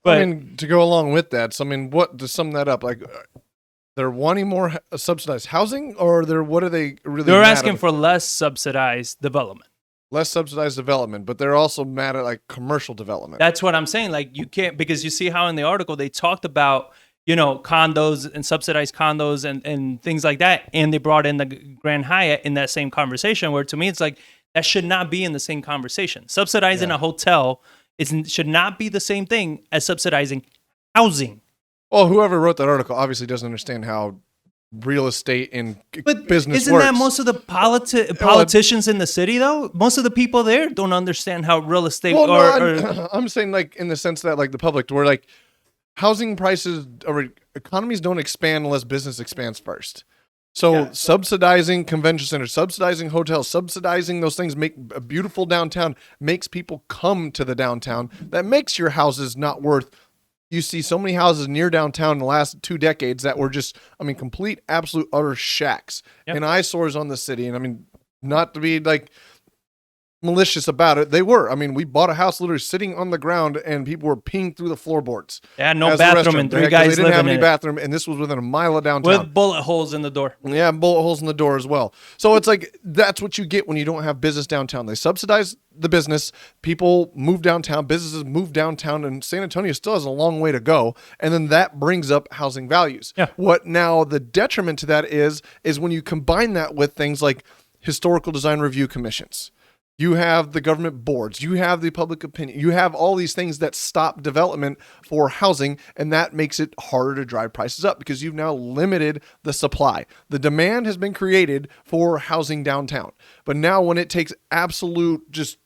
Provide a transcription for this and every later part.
But I mean, to go along with that, so I mean, what to sum that up, like they're wanting more subsidized housing, or what are they really? they're mad asking at? for less subsidized development. Less subsidized development, but they're also mad at like commercial development. That's what I'm saying. Like you can't, because you see how in the article they talked about, you know, condos and subsidized condos and things like that, and they brought in the Grand Hyatt in that same conversation. Where to me, it's like that should not be in the same conversation. Subsidizing a hotel should not be the same thing as subsidizing housing. Well, whoever wrote that article obviously doesn't understand how real estate and business isn't works. that most of the politicians in the city, though? Most of the people there don't understand how real estate I'm saying like in the sense that like the public, where like housing prices or economies don't expand unless business expands first. So subsidizing convention centers, subsidizing hotels, subsidizing those things make a beautiful downtown, makes people come to the downtown. That makes your houses not worth. You see so many houses near downtown in the last 2 decades that were just, I mean, complete, absolute, utter shacks and eyesores on the city. And I mean, not to be like malicious about it, they were. I mean, we bought a house literally sitting on the ground and people were peeing through the floorboards. Yeah, no bathroom and 3 guys living in it. They didn't have any bathroom, and this was within a mile of downtown. With bullet holes in the door. Yeah, bullet holes in the door as well. So it's like, that's what you get when you don't have business downtown. They subsidize the business, people move downtown, businesses move downtown, and San Antonio still has a long way to go. And then that brings up housing values. Yeah. What now the detriment to that is when you combine that with things like historical design review commissions. You have the government boards, you have the public opinion, you have all these things that stop development for housing, and that makes it harder to drive prices up because you've now limited the supply. The demand has been created for housing downtown, but now when it takes absolute just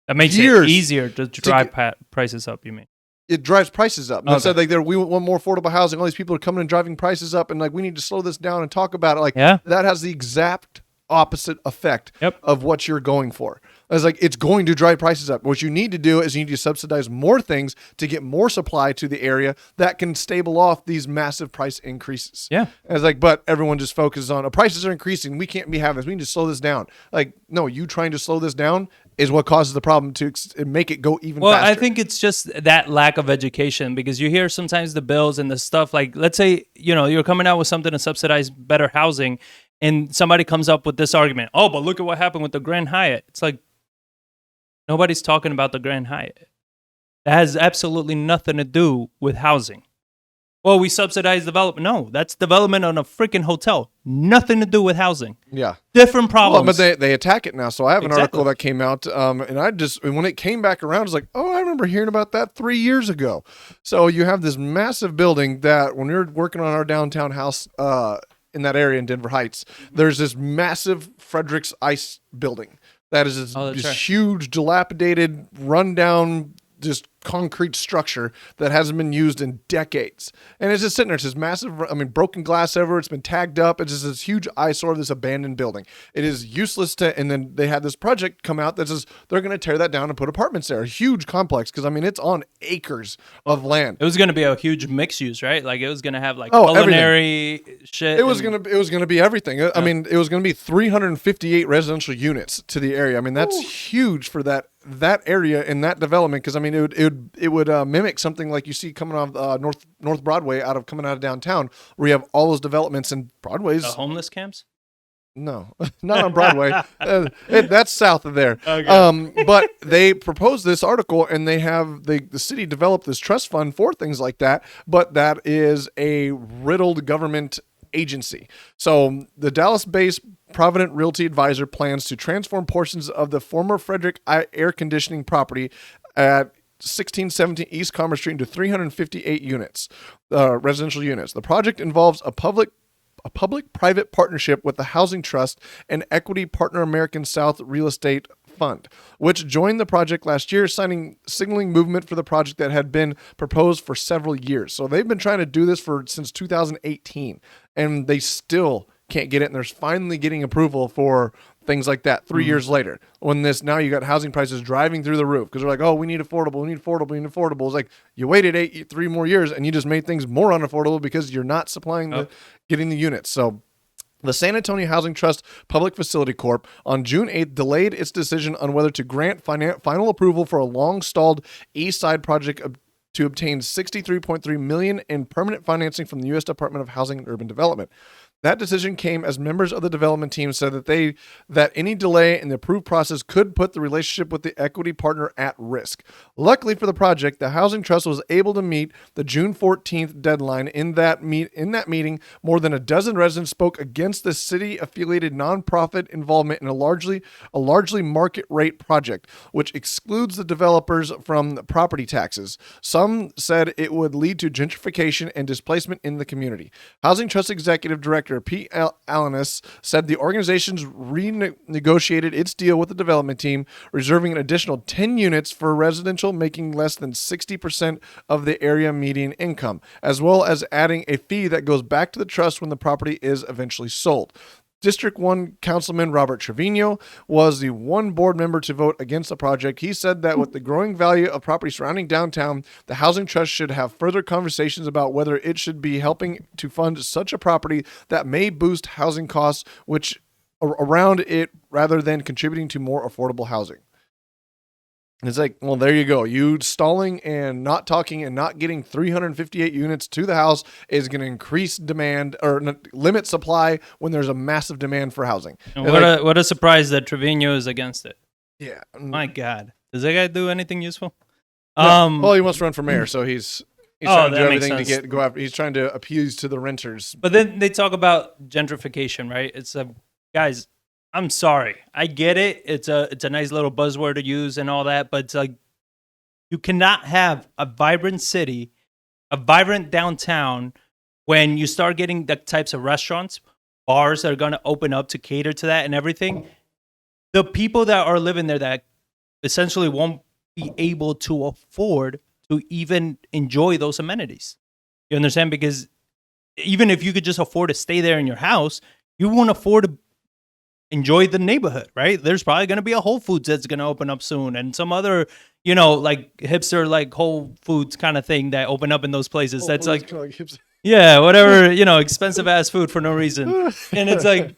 that makes years it easier to drive prices up, you mean? It drives prices up. And instead, like, we want more affordable housing. All these people are coming and driving prices up, and like we need to slow this down and talk about it. Like that has the exact opposite effect of what you're going for. It's like it's going to drive prices up. What you need to do is you need to subsidize more things to get more supply to the area that can stable off these massive price increases. Yeah. And it's like, but everyone just focuses on prices are increasing. We can't be having this. We need to slow this down. Like, no, you trying to slow this down is what causes the problem to make it go even faster. Well, I think it's just that lack of education, because you hear sometimes the bills and the stuff like, let's say, you know, you're coming out with something to subsidize better housing, and somebody comes up with this argument. Oh, but look at what happened with the Grand Hyatt. It's like, nobody's talking about the Grand Hyatt. That has absolutely nothing to do with housing. Well, we subsidize development. No, that's development on a freaking hotel. Nothing to do with housing. Yeah. Different problems. Well, but they attack it now. So I have an article that came out, and when it came back around, I was like, oh, I remember hearing about that 3 years ago. So you have this massive building that when you're working on our downtown house in that area in Denver Heights, there's this massive Fredericks Ice building. That is this huge, dilapidated, rundown, just concrete structure that hasn't been used in decades. And it's just sitting there. It's this massive, broken glass everywhere. It's been tagged up. It's just this huge eyesore of this abandoned building. It is useless and then they had this project come out that says they're going to tear that down and put apartments there. A huge complex, because, it's on acres of land. It was going to be a huge mix use, right? Like it was going to have like culinary shit. It was going to be everything. Yeah. It was going to be 358 residential units to the area. That's huge for that area and that development, because it would mimic something like you see coming off North Broadway coming out of downtown, where you have all those developments, and Broadway's homeless camps. No, not on Broadway. That's south of there. Okay. But they proposed this article, and they have the city developed this trust fund for things like that. But that is a riddled government agency. So the Dallas-based Provident Realty Advisor plans to transform portions of the former Frederick air conditioning property at 1617 East Commerce Street into 358 units, residential units. The project involves a public-private partnership with the Housing Trust and equity partner American South Real Estate Fund, which joined the project last year, signaling movement for the project that had been proposed for several years. So they've been trying to do this since 2018, and they still can't get it, and they're finally getting approval for things like that 3 years later. When now you got housing prices driving through the roof because they're like, oh, we need affordable. It's like you waited 3 more years and you just made things more unaffordable because you're not supplying getting the units. So the San Antonio Housing Trust Public Facility Corp. on June 8th delayed its decision on whether to grant final approval for a long-stalled East Side project to obtain $63.3 million in permanent financing from the U.S. Department of Housing and Urban Development. That decision came as members of the development team said that any delay in the approved process could put the relationship with the equity partner at risk. Luckily for the project, the Housing Trust was able to meet the June 14th deadline. In that meeting, more than a dozen residents spoke against the city-affiliated nonprofit involvement in a largely market rate project, which excludes the developers from property taxes. Some said it would lead to gentrification and displacement in the community. Housing Trust Executive Director Pete Alanis said the organization's renegotiated its deal with the development team, reserving an additional 10 units for residential making less than 60% of the area median income, as well as adding a fee that goes back to the trust when the property is eventually sold. District 1 Councilman Robert Trevino was the one board member to vote against the project. He said that with the growing value of property surrounding downtown, the Housing Trust should have further conversations about whether it should be helping to fund such a property that may boost housing costs which around it rather than contributing to more affordable housing. It's like, well, there you go. You stalling and not talking and not getting 358 units to the house is going to increase demand or limit supply when there's a massive demand for housing. And what a surprise that Trevino is against it. Yeah. My God. Does that guy do anything useful? No. Well, he wants to run for mayor, so he's trying to do everything to go after. He's trying to appease to the renters. But then they talk about gentrification, right? It's guys, I'm sorry. I get it. It's a nice little buzzword to use and all that, but it's like you cannot have a vibrant city, a vibrant downtown when you start getting the types of restaurants, bars that are going to open up to cater to that and everything. The people that are living there that essentially won't be able to afford to even enjoy those amenities. You understand? Because even if you could just afford to stay there in your house, you won't afford to enjoy the neighborhood, right? There's probably going to be a Whole Foods that's going to open up soon and some other, like hipster, like Whole Foods kind of thing that open up in those places. Whole that's Foods like yeah, whatever, expensive ass food for no reason. And it's like,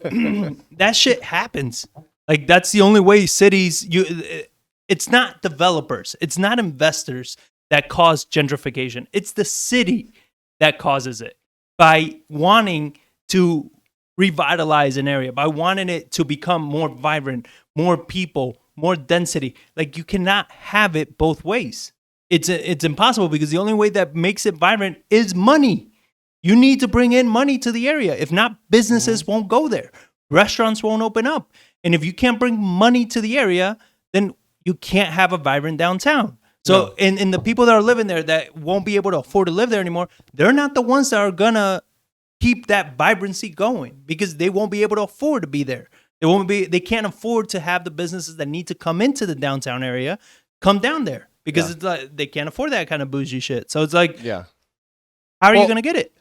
that shit happens. Like, that's the only way cities, it's not developers, it's not investors that cause gentrification. It's the city that causes it by wanting to revitalize an area, by wanting it to become more vibrant, more people, more density. Like, you cannot have it both ways. It's impossible because the only way that makes it vibrant is money. You need to bring in money to the area. If not, businesses won't go there. Restaurants won't open up. And if you can't bring money to the area, then you can't have a vibrant downtown. So, and the people that are living there that won't be able to afford to live there anymore, they're not the ones that are going to keep that vibrancy going because they won't be able to afford to be there. They can't afford to have the businesses that need to come into the downtown area come down there because it's like they can't afford that kind of bougie shit. So it's like, how are you going to get it?